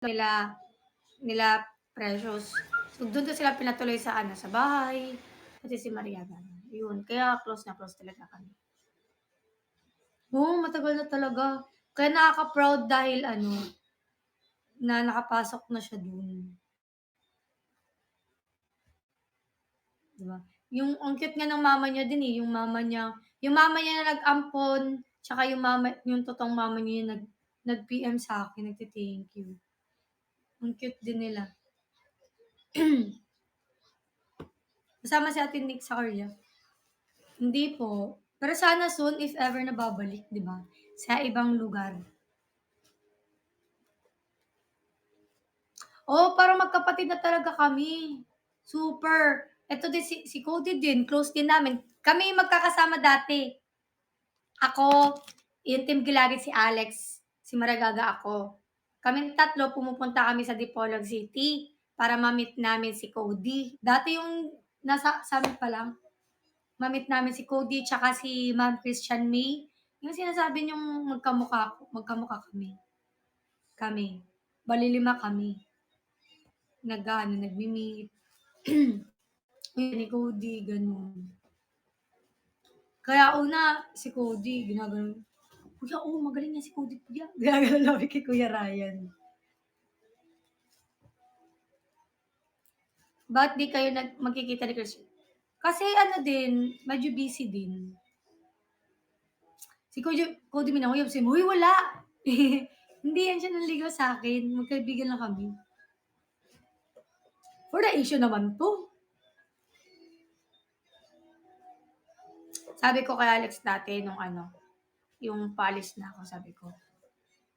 nila nila Precious. So, do'n ko sila pinatuloy sa ano, sa bahay, pati si Maria gano'n. 'Yun, kaya close na close talaga kami. Oo, matagal na talaga. Kaya nakaka-proud dahil ano, na nakapasok na siya do'n, 'di ba? Yung ang cute nga ng mama niya din, eh, yung mama niya na nag-ampon, tsaka yung totoong mama niya yung nag-PM sa'kin, nagte-thank you. Ang cute din nila. Kasama si Ate Nick sa Korea? Hindi po. Pero sana soon if ever na babalik, 'di ba? Sa ibang lugar. Oo, parang magkapatid na talaga kami. Super. Eto din si Cody din, close din namin. Kami yung magkakasama dati. Ako, yung team Gilagid si Alex, si Maragaga ako. Kaming tatlo pumupunta kami sa Dipolog City para ma-meet namin si Cody. Dati yung nasa sa'min pa lang, ma-meet namin si Cody tsaka si Ma'am Christian May. Yung sinasabi niyong magkamukha kami. Kami. Bale 5 kami. Nag-aano, nagme-meet. Yun, ni Cody, gano'n. Kaya una, si Cody, ginaganon, "Kuya, oo, magaling yan si Cody, kuya." Ginaganon namin kay Kuya Ryan. Ba't di kayo magkikita ni Chris? Kasi ano din, medyo busy din. Si Cody minanguyab sabi mo, "Uy, wala." Hindi yan siya nanligaw sa'kin, magkaibigan lang kami. For the issue naman 'to. Sabi ko kay Alex dati nung ano, yung paalis na ako, sabi ko,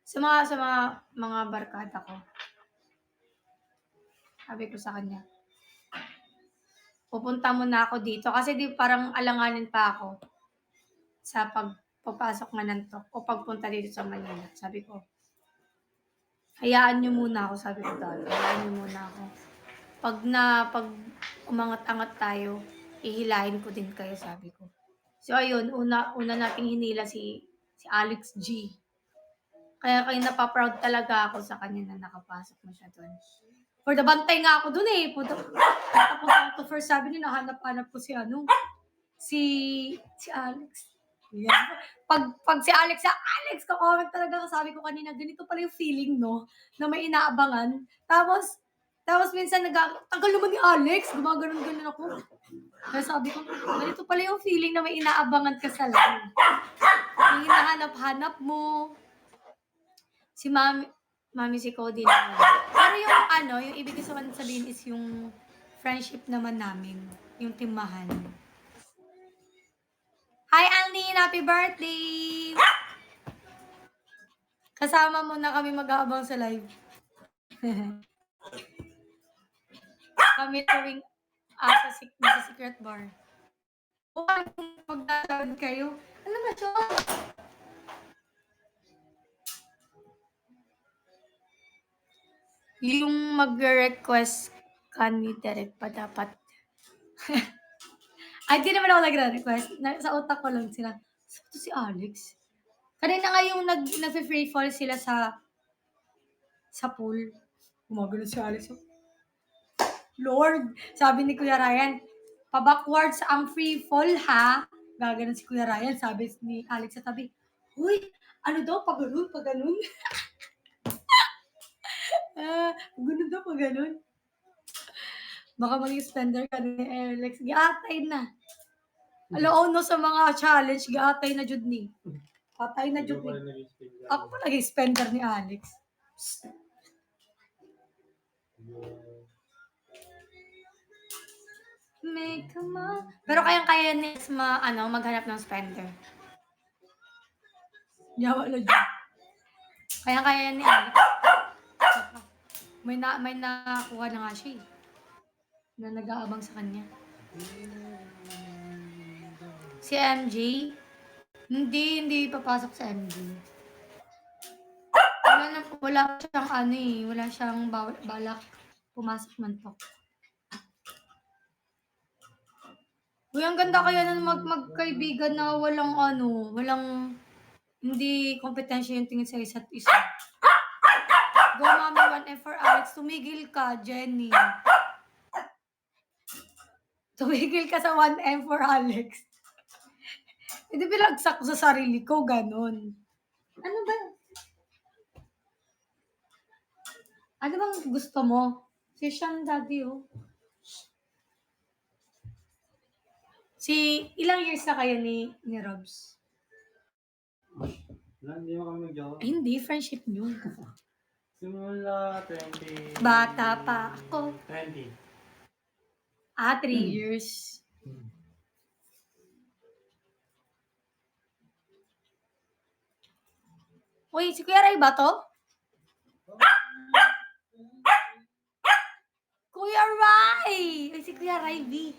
sa mga barkada ko, sabi ko sa kanya, "Pupunta muna ako dito," kasi 'di parang alanganin pa ako sa papasok nga ng talk o pagpunta dito sa Manila. Sabi ko, "Hayaan niyo muna ako," sabi ko dati, "hayaan niyo muna ako. Pag umangat-angat tayo, hihilahin ko din kayo," sabi ko. So ayun, una nating hinila si Alex G. Kaya napa-proud talaga ako sa kanya na nakapasok na siya dun. For the bantay nga ako dun, eh, punta ako to first, sabi niya nahanap-hanap ko si ano, si Alex. Yan. Pag si Alex, Alex ko-comment talaga ako, sabi ko kanina, ganito pala yung feeling 'no, na may inaabangan. Tapos minsan tagal naman ni Alex, gumaganon-ganon ako. Kaya sabi ko, ganito pala yung feeling na may inaabangan ka sa live. Yung hinahanap-hanap mo. Si mami si Cody naman. Pero yung ano, yung ibig ko sabihin is yung friendship naman namin, yung timahan. Hi, Alnine! Happy birthday! Kasama mo na kami mag-aabang sa live. Kami tuwing sa secret bar. O, pagdadaan kayo. Ano ba siya? Yung magre-request ka ni Derek pa dapat. Ay, di naman ako nagre-request. Sa utak ko lang sila. Sino to si Alex? Kanina nga yung nagfe-free fall sila sa pool. Gumagano si Alex. Lord, sabi ni Kuya Ryan, pa-backwards ang free fall ha. Gaganon si Kuya Ryan, sabi ni Alex sa tabi. Huy, ano daw, pag-ganun, pag-ganun. Ganun daw, pag-ganun. Baka maging spender ka ni Alex. Giatay na. Alaon no sa mga challenge, giatay na jud ni. Patay na jud ni. Ako pa naging spender ni Alex. Psst. Pero kayang-kaya ni maghanap ng spender. Yawa na dyan. Kayang-kaya ni Alex. May nakakuha na nga siya, na nag-aabang sa kanya. Si MJ? Hindi papasok sa MJ. Wala siyang balak pumasok man to. Uy, ang ganda kaya na magkaibigan na walang hindi kompetensya yung tingin sa isa't isa. kami 1M for Alex. Tumigil ka, Jenny. Tumigil ka sa 1M for Alex. Hindi pinagsak ko sa sarili ko, ganun. Ano ba? Ano bang gusto mo? Si Sean Daddy, oh. Ilang years na kayo ni Robs? Hindi mo kami mag-jowa. Ay, hindi. Friendship nyo. Simula 20... Bata pa ako. 20. 3 years. Uy, si Kuya Ray ba to? Kuya Ray! Ay, si Kuya Ray, V.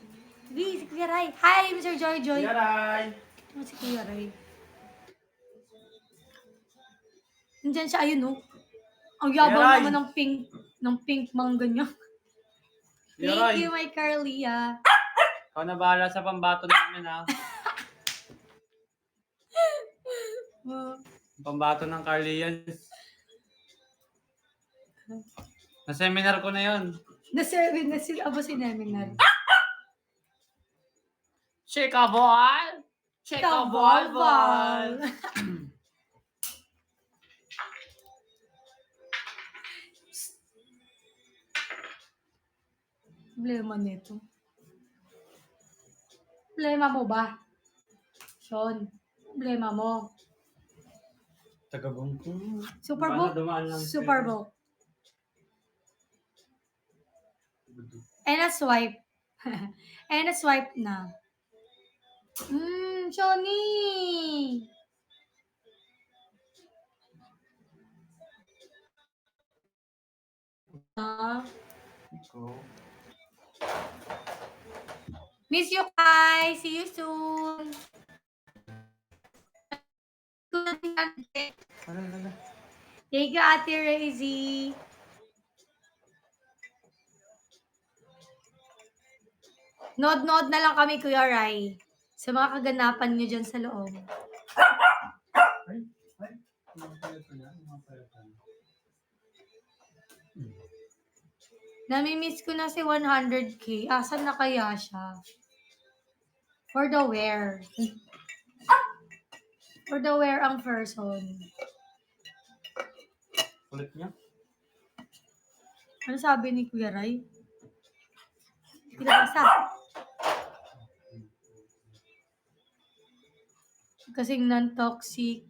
Si Kuya Ray. Hi, Mr. Joy. Kuya Ray! Ano si Kuya Ray? Nandyan siya, ayun, oh. Ang yabang Kuya Ray! naman ng pink mangga niya. Kuya Thank Ray! you, my Carly, ah. Ikaw na bahala sa pambato namin, ha? Pambato ng Carlians. Na-seminar ko na yun. Abo sineminar. Chika ball! Chika ball ball! Problema nito. Problema mo ba? Sean, problema mo. Tagabungkong. Super Bowl? Super Bowl. And a swipe. And a swipe na. Shoni! Miss you, Kai. See you soon. Thank you, Ate Razy. Nod-nod na lang kami, Kuya Ray. Sa mga kaganapan nyo dyan sa loob. Nami-miss ko na si 100K. Asan na kaya siya? For the wear. For the wear ang person. Kulit niya? Ano sabi ni Kuya Ray? Pinabasa. Kasing non-toxic.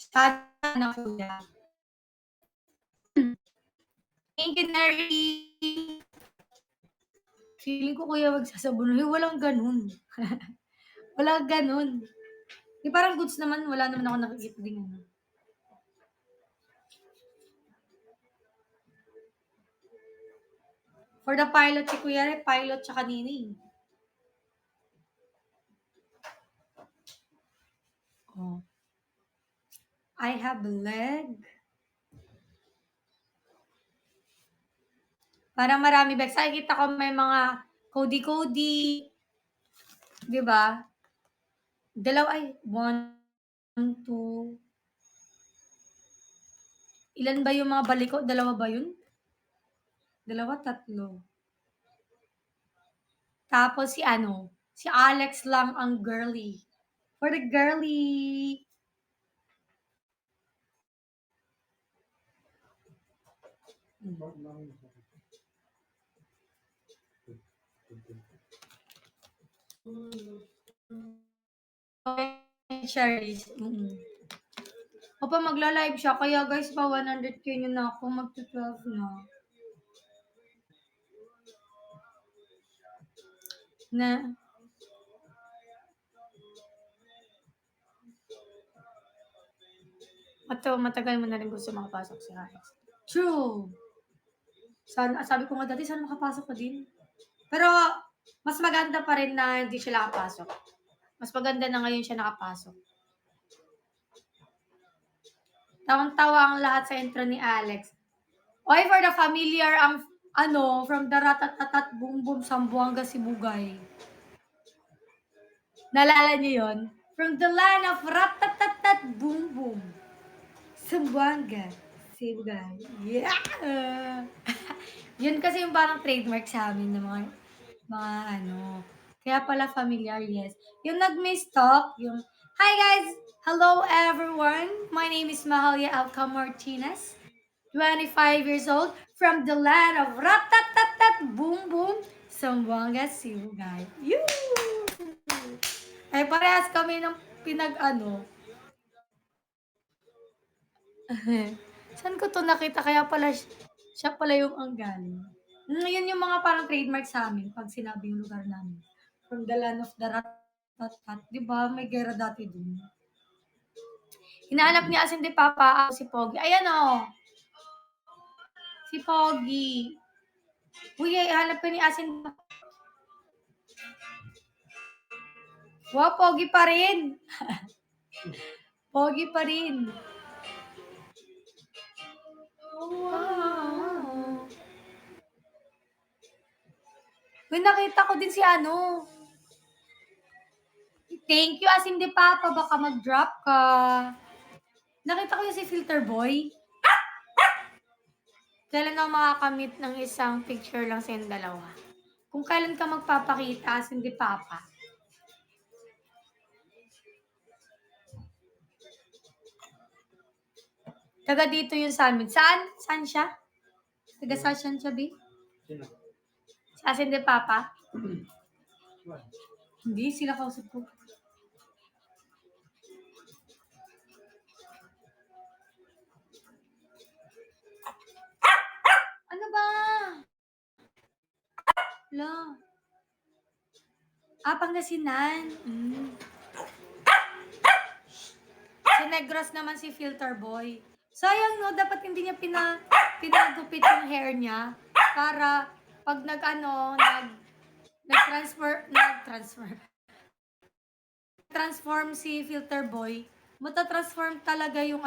Sana na, Kuya. Thank you, Nary. Feeling ko, Kuya, magsasabon. Walang ganun. Walang ganun. Di parang goods naman, wala naman ako nakikita din ano. For the pilot, si Kuya Ray, pilot siya kanina eh. Oh. I have a leg. Parang marami bags. Ay, kita ko may mga Cody. Di ba? Dalawa, ay, 1, 2. Ilan ba yung mga baliko? Dalawa ba yun? Dalawa, 3. Tapos si Alex lang ang girly. For the girly. Okay, Cherries. Opa, magla-live siya. Kaya guys, pa 100K nyo na ako. Magto-12 na. Matagal mo na rin gusto makapasok si Alex. True. Sabi ko nga dati, sana makapasok ko din. Pero, mas maganda pa rin na hindi siya nakapasok. Mas maganda na ngayon siya nakapasok. Tawang-tawa ang lahat sa intro ni Alex. Oy, for the familiar, ang from the Ratatatat Boom Boom Sambuanga Sibugay. Naalala niyo yun? from the land of Ratatatat Boom Boom. Zamboanga. Sibugay. Yeah! Yun kasi yung parang trademark sa amin ng mga ano. Kaya pala familiar, yes. Yung nag-mistalk, yung, hi guys! Hello everyone! My name is Mahalia Alca Martinez, 25 years old, from the land of Ratatatat Boom Boom, Zamboanga, Sibugay. Yoo! Ay, parehas kami ng pinag-ano. Saan ko 'to nakita kaya pala siya pala yung ang galing. Yun yung mga parang trademark sa'min 'pag sinabi yung lugar namin. From the land of the rat-tat-tat, 'di ba may giyera dati dun. Hinahanap ni Asin de Papa si Pogi. Ayan oh, si Pogi. Uy, hanap ka ni Asin. Wow, Pogi pa rin. Pogi pa rin. Wow. Uy, nakita ko din si ano. Thank you, Asin de Papa. Baka mag-drop ka. Nakita ko yung si Filter Boy. Kailan ako makakamit ng isang picture lang sa yung dalawa? Kung kailan ka magpapakita, Asin de Papa. Taga dito yun sa amin. Saan? Saan siya? Taga saan siya, B? Sino? Si Asin de Papa? Hindi, sila kausap ko. Ano ba? Wala. Pangasinan. Si Negros naman si Filter Boy. Sayang no, dapat hindi niya pinagupit yung hair niya para pag nag-transform si Filter Boy, matatransform talaga yung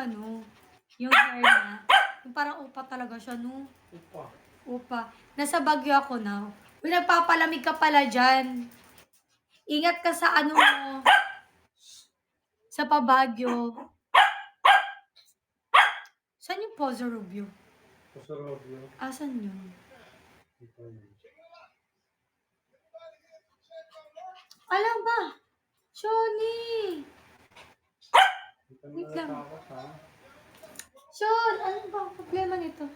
yung hair niya. Yung parang upa talaga siya, no? Upa. Nasa Baguio ako now. Uy, nagpapalamig ka pala dyan. Ingat ka sa mo. Sa Pabagyo. Saan yung Pozo Rubio? Pozo Rubio. Asan yun? Alam ba? Shoni! Wait lang. Shon, ano ba ang problema nito?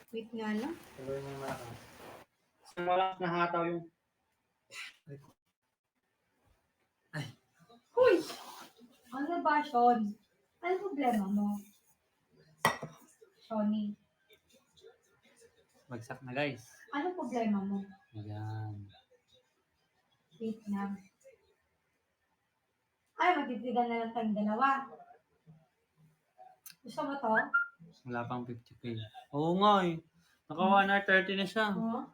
Wait nga lang. Wala nahataw yung... Uy! Ano ba, Shon? Ano problema mo? Shoni, Bagsak na guys. ano problema mo? Ayan. Wait lang. Ay, magtitigan na lang tayong dalawa. Gusto mo to? Wala pang 50k. Oo nga eh. Naka 1 hour 30 na siya. Oo.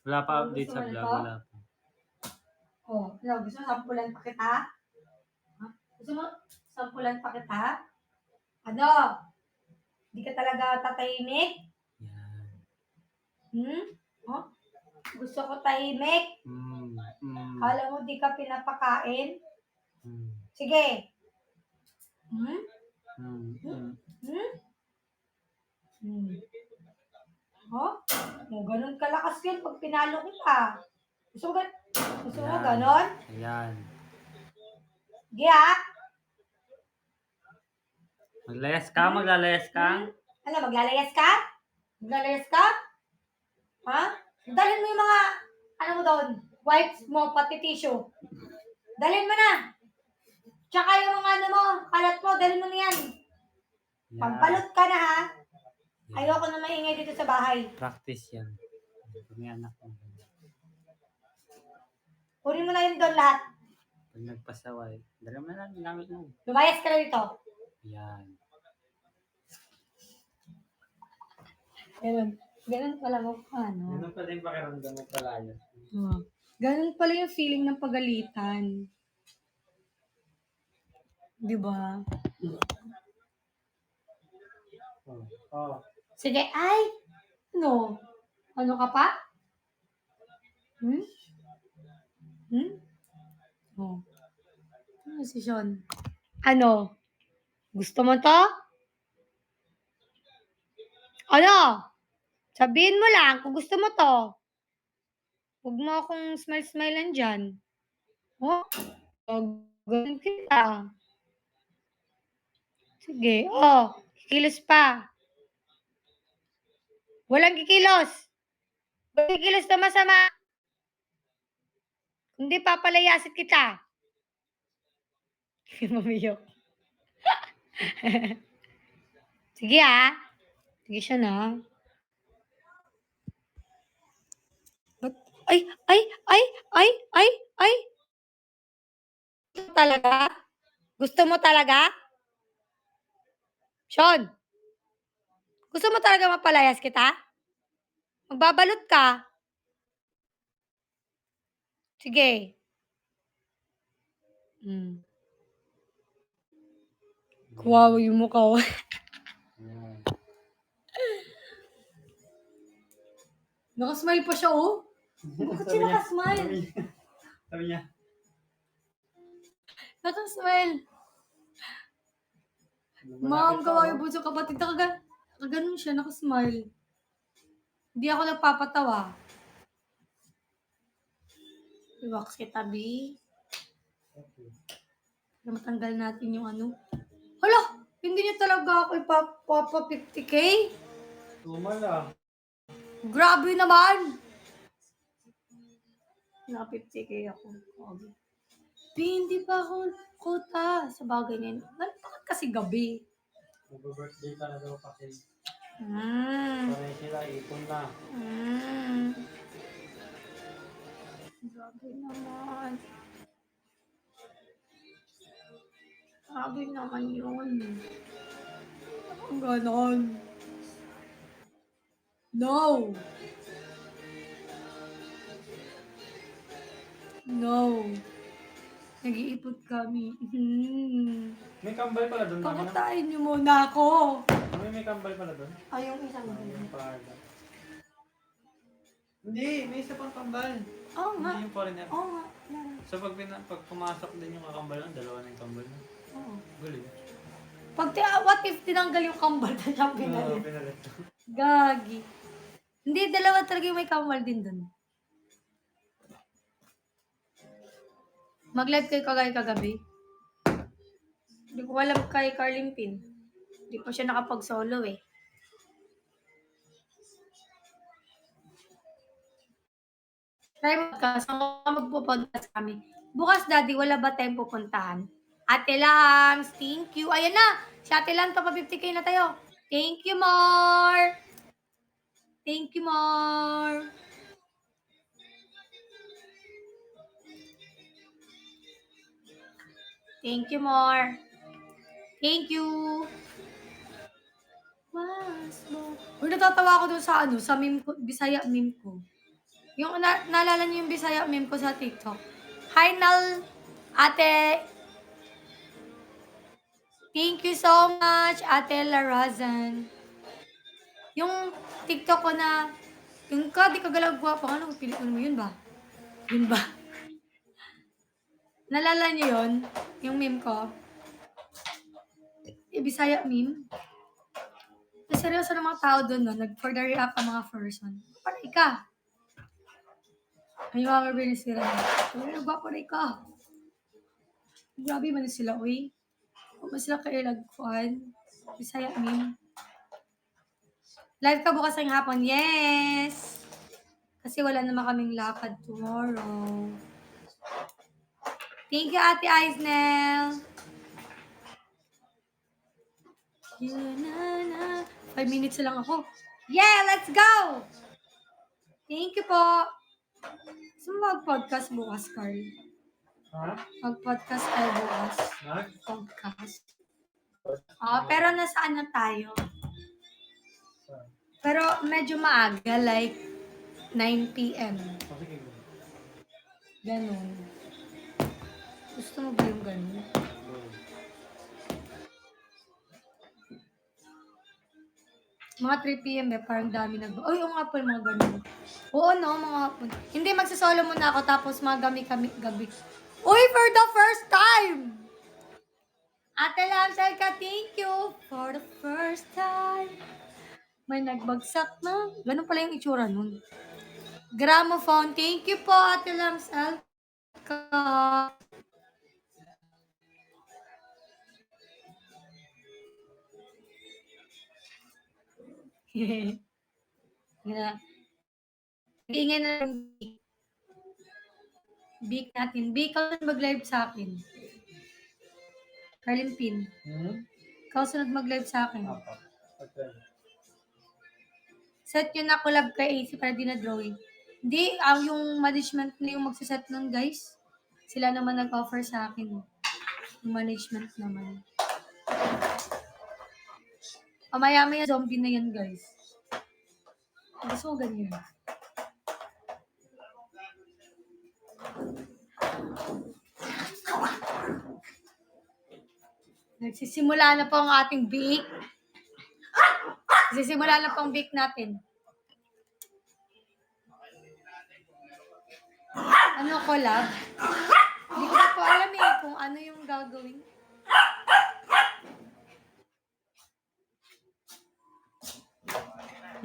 Wala pa Oh, update gusto sa mo vlog. nito? Wala pa. Oh, gusto mo sampulan pa kita? Ha? Gusto mo sampulan pa kita? Ano? Di ka talaga tatahimik? Yan. Oh? Gusto ko tahimik? Kala mo di ka pinapakain? Sige. Oh? Ganun kalakas yun pag pinalo kita. Gusto mo ganon? Ayan. Giya? Maglayas ka? Maglalayas ka? Ano, maglalayas ka? Maglalayas ka? Ha? Dalhin mo yung mga, mo doon, wipes mo, pati tissue. Dalhin mo na. Tsaka yung mga mo, kalat mo, dalhin mo na yan. Pagbalot ka na ha. Ayoko na maingay dito sa bahay. Practice yan. Pag may anak mo. Kunin mo na yun doon lahat. Pag nagpasaway, dala mo na lang gamit mo. Lumayas ka na dito. Yan. Ganun pala mo ano. Ganun pala yung pakiramdam ng palayas. Ganun pala yung feeling ng pagalitan. Di ba? Oh. Sige, ay! No. Ano ka pa? Oh. posisyon. Ano? Gusto mo to? Ano? Sabihin mo lang kung gusto mo to. Huwag mo akong smile-smilean dyan. Oh, ganun kita. Sige, kikilos pa. Walang kikilos. Walang kikilos na masama. Hindi papalayasin kita. Mamiyok. Sige Sige siya na. Ba't? Ay! Ay! Ay! Ay! Ay! Ay! Gusto mo talaga? Gusto mo talaga? Sean, gusto mo talaga mapalayas kita? Magbabalot ka. Sige. Kawawa yung mukha ko. Ayan. Nakasmile pa siya, oh. Bakit siya nakasmile? Sabi niya. Nakasmile. Ma'am, gawa yung bunso kapatid. Nakaganon siya, nakasmile. Hindi ako nagpapatawa. I-wax kita, B. Para matanggal natin yung ano. Hala! Hindi niya talaga ako ipapa 50K? Tumala. Grabe naman! Naka 50K ako. B, hindi pa ako kota sa bagay na yun. Bakit kasi gabi? Mag-birthday ka na daw kasi. Mm. Sanay sila, ipon na. Grabe naman. Grabe naman yun. Ang ganon. No! No. Nag-iipot kami. May kambal pala doon. Pakatain niyo muna ako. May kambal pala doon. Ay, yung isang Yung parda. Hindi, may isa pang kambal. Oo nga. Hindi yung foreigner. Oo nga. So pag pumasok din yung kakambal nun, dalawa na yung kambal nun. Oo. Galing. What if tinanggal yung kambal na siyang Oo, pinalit? pinalit. Gagi. Hindi, dalawa talaga yung may kambal din dun. Mag-live kayo kagabi. Hindi ko alam kay Carlin Pin. Hindi pa siya nakapag-solo eh. Try podcast. Magpo-podcast kami. Bukas, Daddy, wala ba tayong pupuntahan? Ate Lams, thank you. Ayan na. Si Ate Lams, pa 50K na tayo. Thank you, Mar. Thank you, Mar. Thank you, Mar. Thank you. Uy, natatawa ako dun sa meme ko, Bisaya meme ko. Yung naalala niyo yung Bisaya meme ko sa TikTok. Hi, Nal, Ate. Thank you so much, Ate Larazan. Yung TikTok ko na, yung di kagalaw guwapo, ano, pilit mo yun ba? Yun ba? Naalala niyo yun? Yung meme ko? Yung Bisaya meme? Seryoso ng mga tao doon, no? For the react ang mga person. Paray ka. Ay, mga binisira na. Uy, nagpaparay ka. Grabe man sila, uy. Kung ba sila kailagkuhan? Bisaya meme. Live ka bukas ng hapon? Yes! Kasi wala naman kaming lakad tomorrow. Thank you, Ate Aisnel. 5 minutes lang ako. Yeah, let's go! Thank you po. Saan mag-podcast bukas, Carl? Ha? Mag-podcast tayo bukas. Podcast. Pero nasaan na tayo? Pero medyo maaga, like 9 p.m. Sige. Ganon. Gusto mo ba yung ganon? Mga 3 p.m. Parang dami Uy, yung nga po mga ganon. Oo, no, mga hapon. Hindi, magsasolo muna ako tapos mga gabi. Uy, for the first time! Ate Lamsel ka, thank you for the first time. May nagbagsak na. Ganun pala yung itsura nun. Gramophone, thank you po, Ate Lamsel ka. Gina- Ingay na lang. Big natin. Big, ikaw sunod mag-live sa akin. Carlin Pin. Ikaw sunod mag-live sa akin. Okay. Set yun na collab kay AC para di na drawing. Hindi, yung management na yung magsaset nun, guys. Sila naman nag-offer sa akin. Yung management naman. Maya-maya zombie na yan, guys. Gusto ko ganyan. Nagsisimula na po ang ating bake. Nagsisimula na po ang bake natin. Ano collab? Hindi ko na po alam eh kung ano yung gagawin.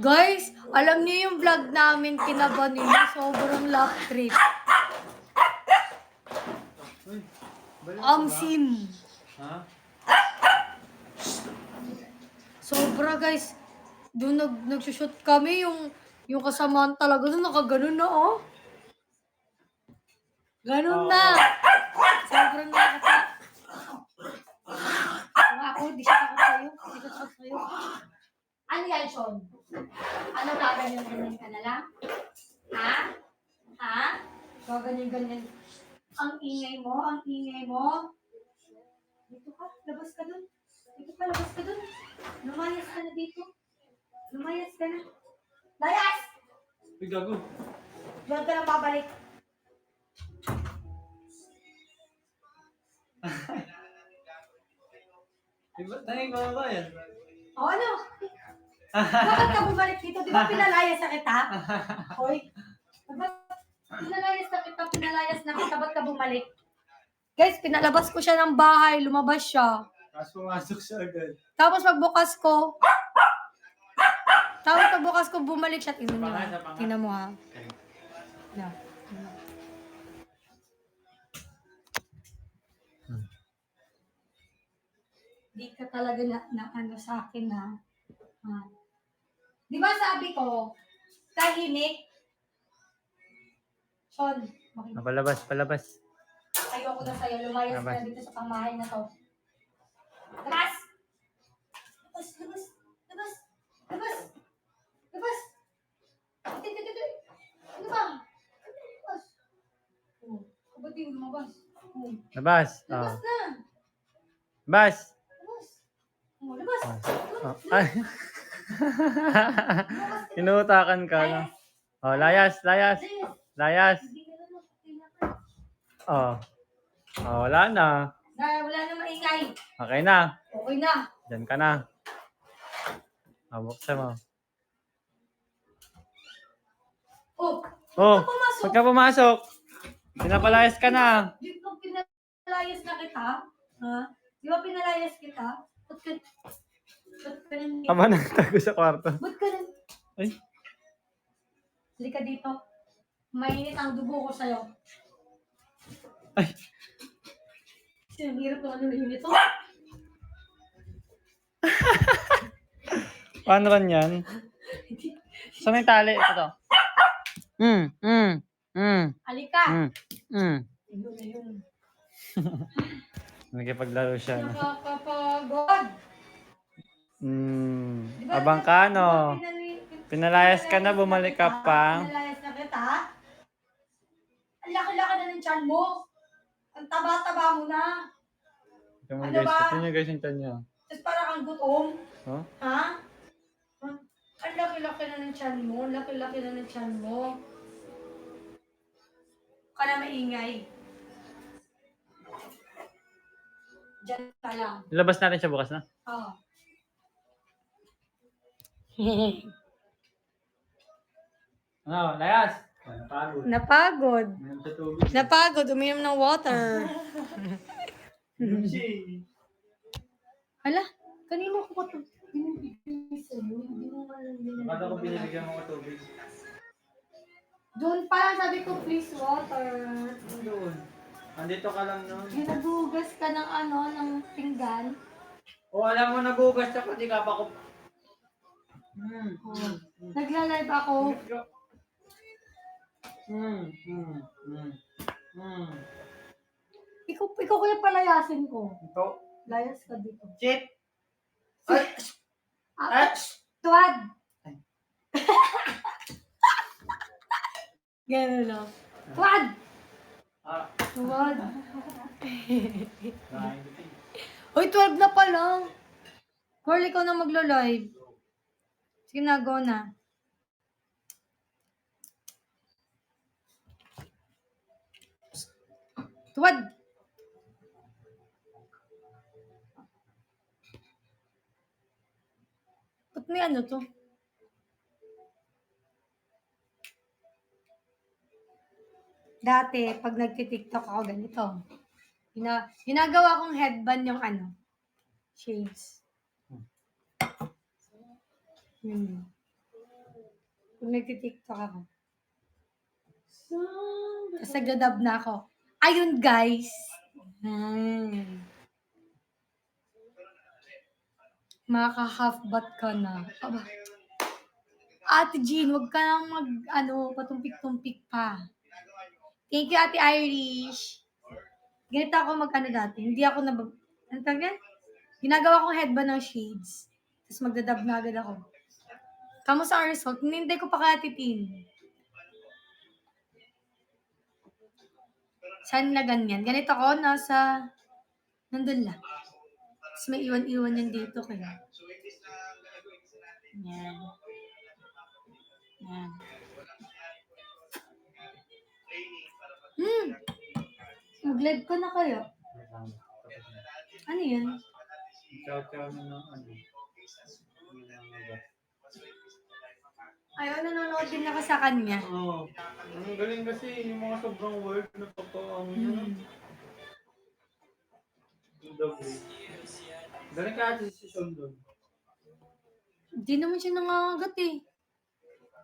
Guys, alam niyo yung vlog namin kinaban nila, sobrang love trip. Uy, balik Sim. ha? Sobra guys. Doon nagsushoot kami yung kasamaan talaga doon nakaganon na oh. Ganun na. Sobrang nakakata. Kung ako, di siya takot sa'yo. Di ko takot sa'yo. Ano yan, Sean? Ano gaganyan-ganyan ka na lang? Ha? Ha? Gaganyan-ganyan. Ang ingay mo, ang ingay mo. Dito ka, labas ka dun. Dito ka, labas ka dun. Lumayas ka na dito. Lumayas ka na. Layas! Uy, gago. Doon ka na babalik. Diba, tanging mga ba yan? O ano? Bakit ka bumalik dito? Di ba pinalayas na kita? Hoy. Ba't pinalayas na kita, ba't ka bumalik? Guys, pinalabas ko siya ng bahay, lumabas siya. Tapos pumasok siya agad. Tapos pagbukas ko, bumalik siya. Tingnan mo ha. Tingnan mo ha. Yeah. Di ka talaga na ano sa akin ha. Di ba sabi ko, tahimik? Sean, Palabas, palabas. ayoko na sa'yo. Lumayas ka na dito sa pamahay na to. Labas! Labas! Labas! Labas! Labas! Labas! Ito. Ano ba? Labas! Oh, ba't yung lumabas? Oh, Labas. labas na! Labas. Labas! Oh, labas! Oh. Ay. Inutakan ka na. Oh, layas. Layas. Hindi ka na. Oh. Oh, wala na. Wala na maingay. Okay na. Okay na. Diyan ka na. Oh, buksan mo. Oh, Oh, pumasok. pagka pumasok, pinapalayas ka na. Di ba pinalayas na kita? Ha? Di ba pinalayas kita? Ba't ka nandito? Aba nagtago sa kwarto. Ba't ka nandito? Ay. Halika dito. Mainit ang dugo ko sa'yo. Ay. Sinahirap naman ng init to. Paano ran yan? Saan yung tali? Ito to. Halika. Ayun. Nagkipaglaro siya. No? Nakakapagod. Diba, Abang ka, no? Pinalayas ka na, bumalik ka pa. Pinalayas na kita. Ang laki-laki na ng tiyan mo. Ang taba-taba mo na. Ito mo Ano guys, ba? ito nyo guys yung tiyan niya. Tapos parang kang gutom. Huh? Ha? Ang laki-laki na ng tiyan mo. Laki-laki na ng tiyan mo. Ka na maingay. Diyan ka lang. Ilabas natin siya bukas na. Oo. Ano, layas? Napagod. Napagod. Mayroon sa tubig. Napagod. Uminom ng water. Hala, kanino ko ba ito binibigay sa'yo? Hindi mo nga lang Akala ko binibigay. binibigyan mo ko tubig. Doon pa, sabi ko, please water. Doon. Andito ka lang noon. Ginagugas ka ng ano, ng pinggan. O alam mo, nagugas ako, di ka pa ko. Oh. Nagla-live ako. Hmm. Ikaw kaya palayasin ko. Ito. Layas ka dito. Shit! Ay! Ah, tuwad! Ganun no? Tuwad! Ah. Tuwad. Kain. Uy, 12 na pa lang. Carl, ikaw na maglo-live. Sige na, go na. Tuwad! Ba't may ano to? Dati, pag nagtitiktok ako ganito. Ginagawa kong headband yung ano, shades. Pag nagtitiktok ako. Tapos nagdadab na ako. Ayun, guys. Makaka-half bat ka na. Aba. Ate Jean, wag ka nang patumpik-tumpik pa. Thank you, Ate Irish. Ganito ako dati. Hindi ako ano tawag yan? Ginagawa kong headband ng shades. Tapos magdadab na agad ako. Kamusta ang result? Hinintay ko pa kaya titin. Saan na ganyan? Ganito ako, nandun lang. Tapos may iwan-iwan yan dito kaya. Yan. Yan. Mag-live ka na kaya? Ano yan? Chow-chow na ng ano. Ayaw, nanonood din ako sa kanya. Oo. Ang galing kasi yung mga sobrang word na pagkawang yun. Double. Galing ka ate si Sean doon. Hindi naman siya nangangagat eh.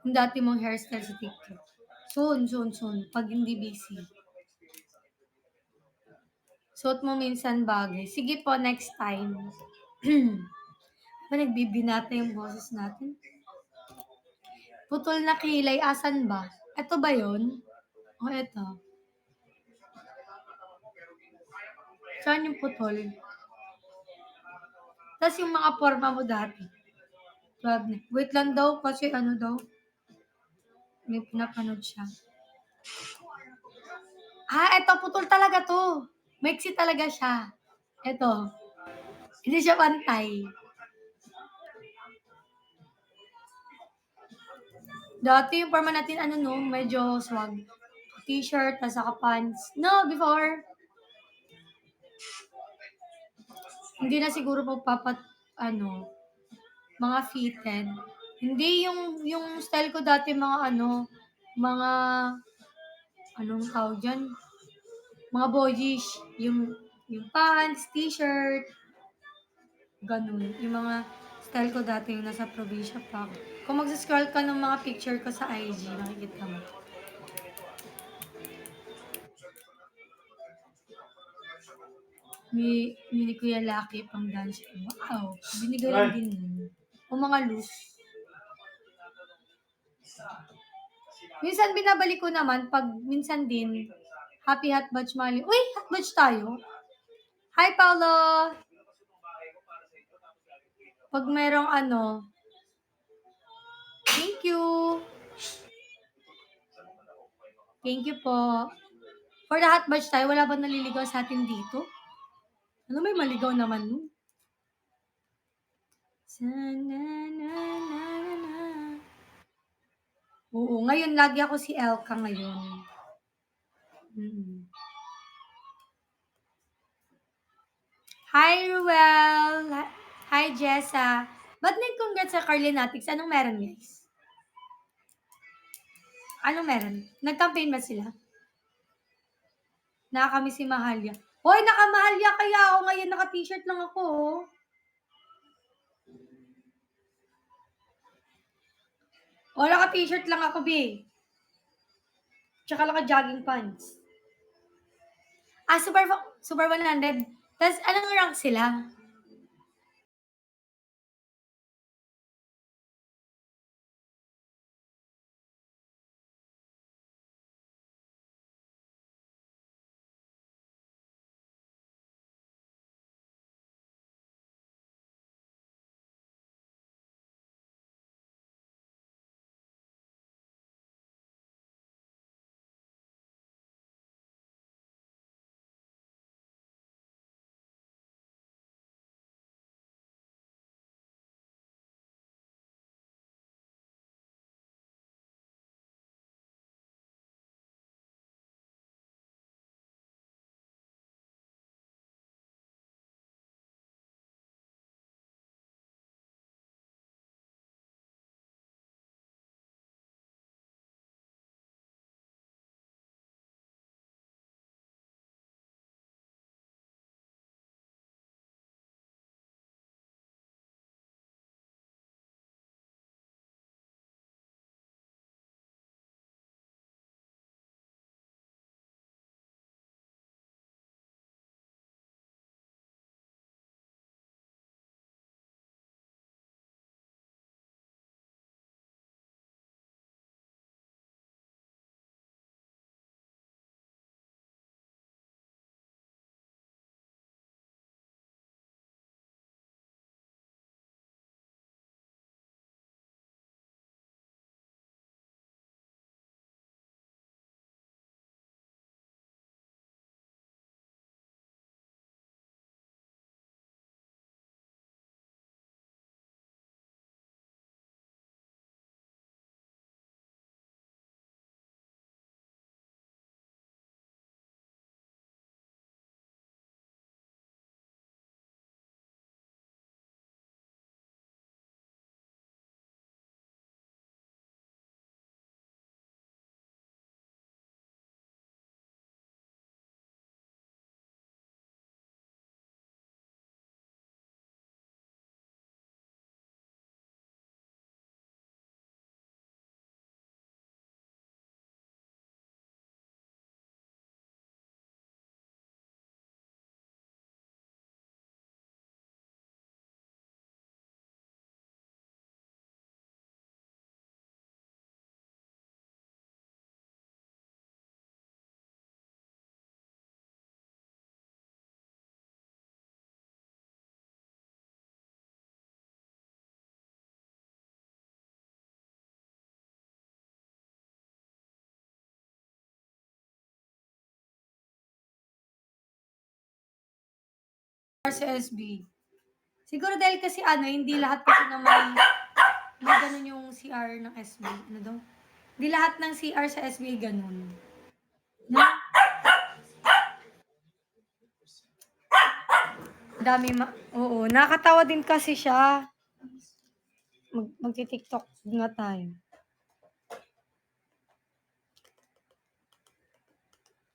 Yung dati mong hairstyle sa TikTok. Soon. Pag hindi busy. Suot mo minsan bagay. Sige po, next time. Nagbibinata yung boses natin. Putol na kilay, asan ba? Ito ba yun? O ito? Saan yung putol? Tapos yung mga forma mo dati. Wait lang daw, kasi ano daw. May pinapanood siya. Ito, putol talaga to. Maiksi talaga siya. Ito. Hindi siya pantay. Dati yung forma natin, medyo swag. T-shirt, tas saka pants. No, before. Hindi na siguro mga fitted. Hindi yung style ko dati anong tawag dyan? Mga boyish. Yung pants, t-shirt, ganun. Yung mga style ko dati yung nasa probinsya pa ako. Kung mag-scroll ka ng mga picture ko sa IG, makikita mo. Ni Kuya Lucky pang dance ko. Wow, binigay lang din yun. O mga loose. Minsan binabalik ko naman, pag minsan din, happy hot batch Mali. Uy, hot batch tayo. Hi, Paolo! Pag merong thank you! Thank you po. For the hot batch tayo, wala ba naliligaw sa atin dito? Ano, may maligaw naman nun. Oo, ngayon lagi ako si Elka ngayon. Hi, Ruel! Hi, Jessa! Ba't nag-congrats sa Carlinatics? Anong meron, guys? Anong meron? Nag-campaign ba sila? Nakakami si Mahalya. Hoy, nakamahalya kaya ako ngayon. Naka-t-shirt lang ako. O, naka-t-shirt lang ako, B. Tsaka naka-jogging pants. Super 100. Tapos, anong rank sila? Sa SB. Siguro dahil kasi hindi lahat kasi na may ganun yung CR ng SB. Ano daw? Hindi lahat ng CR sa SB ganun. No? Oo, nakakatawa din kasi siya. Magti-TikTok nga tayo.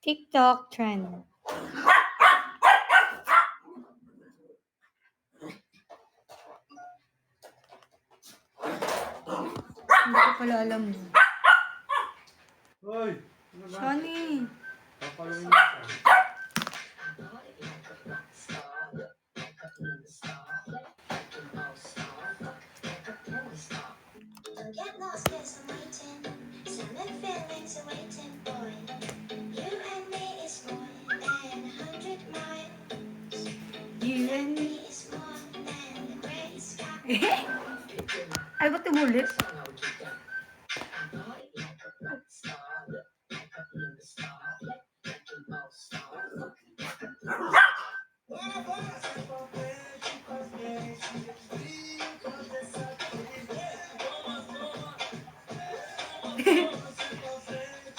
TikTok trend. Hindi ko pala alam. Hoy! Ano ba? Shani. Papalawin mo siya. Get lost, yes, I'm waiting. Summer feelings are waiting, boy. You and me is more than 100 miles. You and me. Me is more than the gray sky. Ay, ba't tumulit?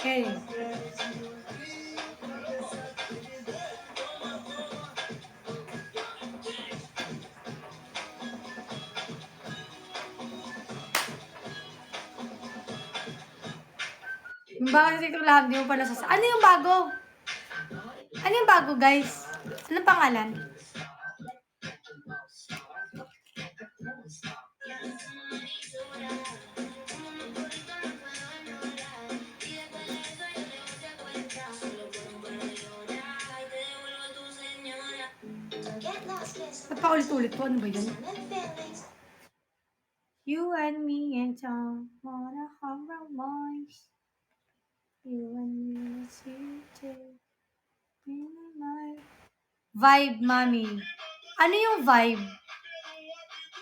Okay. Yung bago sa TikTok lahat, di mo pala sasa. Ano yung bago? Ano yung bago, guys? Anong pangalan? Don't get lost in some Ba't pa ulit-ulit to? Ano ba yun? summer feelings. You and me and Tom wanna compromise. You and me and city. Vibe, mami. Ano yung vibe?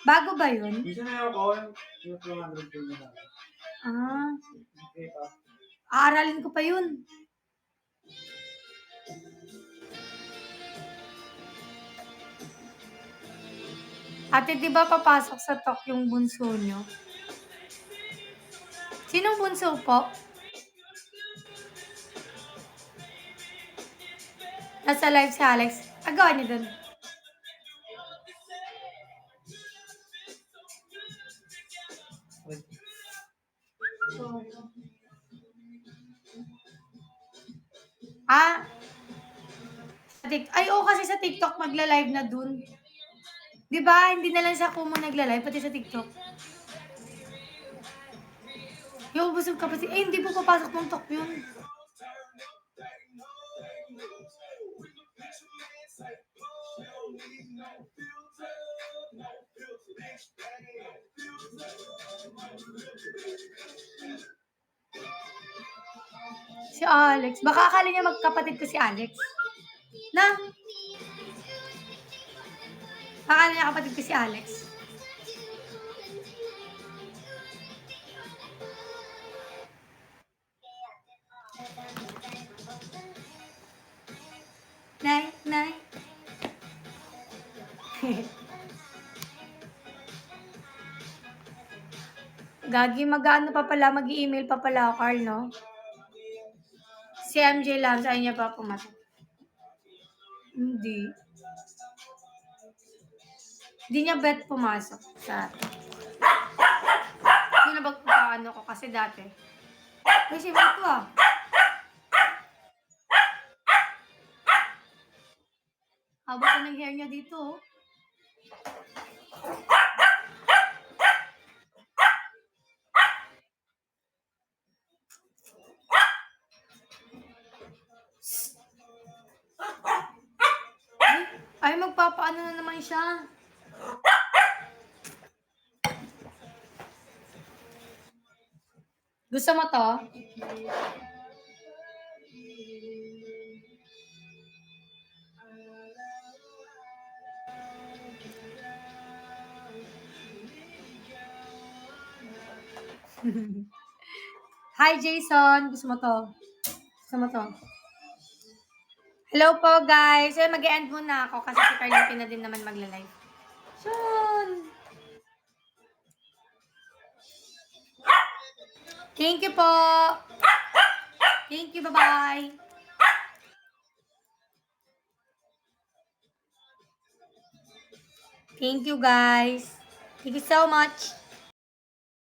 Bago ba yun? Minsan na ako, yung 200 ko na. Ah, Okay pa. aaralin ko pa yun. Ate, di ba papasok sa talk yung bunso nyo? Sinong bunso po? Nasa live si Alex. Agawa niyo dun. Ah, ay, oo, kasi sa TikTok magla-live na dun. Di ba? Hindi na lang sa Kumu nagla-live, pati sa TikTok. Yung busog ka pati, eh, hindi po papasok ng talk yun. Si Alex. Baka akala niya magkapatid ko si Alex. Na? Akala niya kapatid ko si Alex. Night, night. Gagi, mag-ano pa pala, mag-i-email pa pala ako, Carl, no? Si MJ lang, saan niya pa pumasok? Hindi. Hindi niya bet pumasok sa atin. Hindi na bagpaano ko kasi dati. May simple ko ah. Haba ko ng hair niya dito oh. Ay, magpapaano na naman siya. Gusto mo to? Hi, Jason. Gusto mo to? Gusto mo to? Hello po, guys. So, mag-e-end muna ako kasi si Carlin na din naman magla-live. Sean! Thank you po. Thank you. Bye-bye. Thank you, guys. Thank you so much.